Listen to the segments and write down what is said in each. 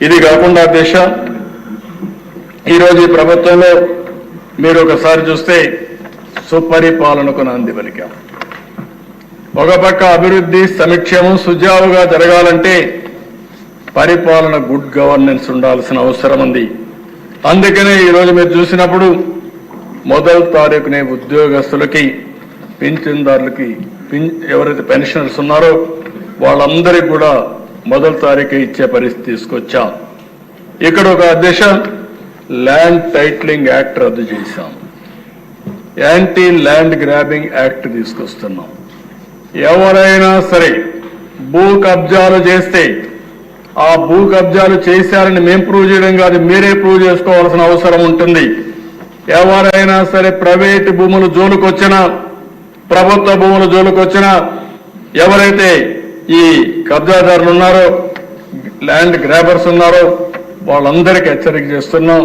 ఇది కాకుండా అధ్యక్ష ఈరోజు ఈ ప్రభుత్వంలో మీరు ఒకసారి చూస్తే సుపరిపాలనకు నాంది పలికాం. ఒక పక్క అభివృద్ధి సంక్షేమం సుజావుగా జరగాలంటే పరిపాలన గుడ్ గవర్నెన్స్ ఉండాల్సిన అవసరం ఉంది. అందుకనే ఈరోజు మీరు చూసినప్పుడు మొదటి తారీఖునే ఉద్యోగస్తులకి పింఛన్దారులకి ఎవరైతే పెన్షనర్స్ ఉన్నారో వాళ్ళందరికీ కూడా మొదటి తారీఖు ఇచ్చే పరిస్థితి తీసుకొచ్చాం. ఇక్కడ ఒక అధ్యక్ష ల్యాండ్ టైటిలింగ్ యాక్ట్ రద్దు చేశాం. యాంటీ ల్యాండ్ గ్రాబింగ్ యాక్ట్ తీసుకొస్తున్నాం. ఎవరైనా సరే భూ కబ్జాలు చేస్తే ఆ భూ కబ్జాలు చేశారని మేము ప్రూవ్ చేయడం కాదు, మీరే ప్రూవ్ చేసుకోవాల్సిన అవసరం ఉంటుంది. ఎవరైనా సరే ప్రైవేట్ భూములు జోలుకొచ్చినా ప్రభుత్వ భూములు జోలుకొచ్చినా ఎవరైతే ఈ కబ్జాదారులు ఉన్నారో ల్యాండ్ గ్రాబర్స్ ఉన్నారో వాళ్ళందరికీ హెచ్చరిక చేస్తున్నాం.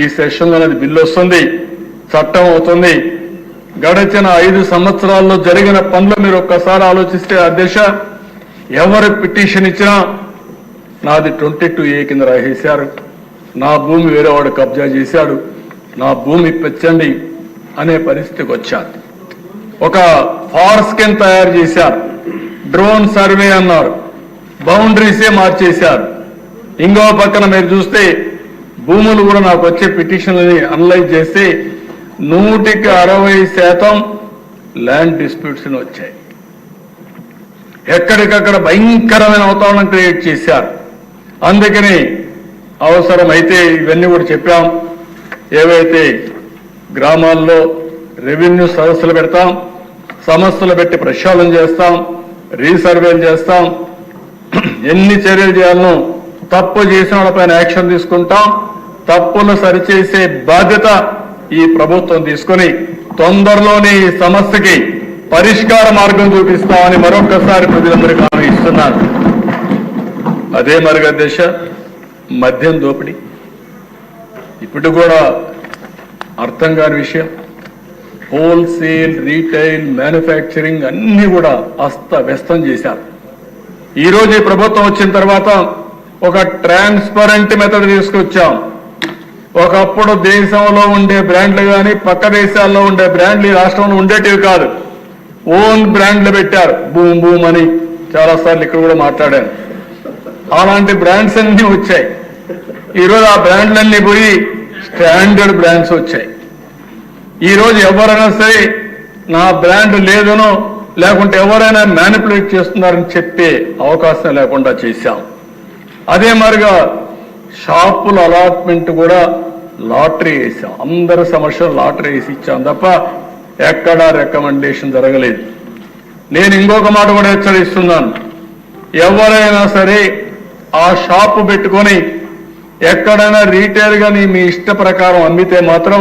ఈ సెషన్లో అనేది బిల్లు వస్తుంది, చట్టం అవుతుంది. గడిచిన 5 సంవత్సరాల్లో జరిగిన పనులు మీరు ఒక్కసారి ఆలోచిస్తే అధ్యక్ష ఎవరు పిటిషన్ ఇచ్చినా నాది 22A కింద రాసేశారు, నా భూమి వేరే వాడు కబ్జా చేశాడు, నా భూమి ఇప్పించండి అనే పరిస్థితికి వచ్చారు. ఒక ఫార్ స్కెన్ తయారు చేశారు, డ్రోన్ సర్వే అన్నారు, బౌండరీసే మార్చేశారు. ఇంకో పక్కన మీరు చూస్తే భూములు కూడా నాకు వచ్చే పిటిషన్లని అనలైజ్ చేస్తే 160% ల్యాండ్ డిస్ప్యూట్స్ వచ్చాయి. ఎక్కడికక్కడ భయంకరమైన వాతావరణం క్రియేట్ చేశారు. అందుకని అవసరమైతే ఇవన్నీ కూడా చెప్పాం. ఏవైతే గ్రామాల్లో రెవెన్యూ సదస్సులు పెడతాం, సమస్యలు పెట్టి ప్రక్షాళన చేస్తాం, రీసర్వేలు చేస్తాం, ఎన్ని చర్యలు చేయాలనో తప్పు చేసిన వాళ్ళపైన యాక్షన్ తీసుకుంటాం. తప్పులు సరిచేసే బాధ్యత ఈ ప్రభుత్వం తీసుకుని తొందరలోనే ఈ సమస్యకి పరిష్కార మార్గం చూపిస్తామని మరొకసారి ప్రజలందరికీ హామీ ఇస్తున్నాను. అదే మరిగా దేశ మద్యం దోపిడీ ఇప్పుడు కూడా అర్థం కాని విషయం. హోల్సేల్, రీటైల్, మ్యానుఫ్యాక్చరింగ్ అన్ని కూడా అస్తవ్యస్తం చేశారు. ఈరోజు ఈ ప్రభుత్వం వచ్చిన తర్వాత ఒక ట్రాన్స్పరెంట్ మెథడ్ తీసుకొచ్చాం. ఒకప్పుడు దేశంలో ఉండే బ్రాండ్లు కానీ పక్క దేశాల్లో ఉండే బ్రాండ్లు ఈ రాష్ట్రంలో ఉండేటివి కాదు, ఓన్ బ్రాండ్లు పెట్టారు. బూమ్ బూమ్ అని చాలాసార్లు ఇక్కడ కూడా మాట్లాడాను. అలాంటి బ్రాండ్స్ అన్ని వచ్చాయి. ఈరోజు ఆ బ్రాండ్లన్నీ పోయి స్టాండర్డ్ బ్రాండ్స్ వచ్చాయి. ఈరోజు ఎవరైనా సరే నా బ్రాండ్ లేదనో లేకుంటే ఎవరైనా మ్యానిపులేట్ చేస్తున్నారని చెప్పే అవకాశం లేకుండా చేశాం. అదే మరిగా షాపుల అలాట్మెంట్ కూడా లాటరీ వేసాం. అందరి సమస్యలు లాటరీ వేసి ఇచ్చాం తప్ప ఎక్కడా రికమెండేషన్ జరగలేదు. నేను ఇంకొక మాట కూడా హెచ్చరిస్తున్నాను. ఎవరైనా సరే ఆ షాపు పెట్టుకొని ఎక్కడైనా రీటైల్ గా మీ ఇష్ట ప్రకారం అమ్మితే మాత్రం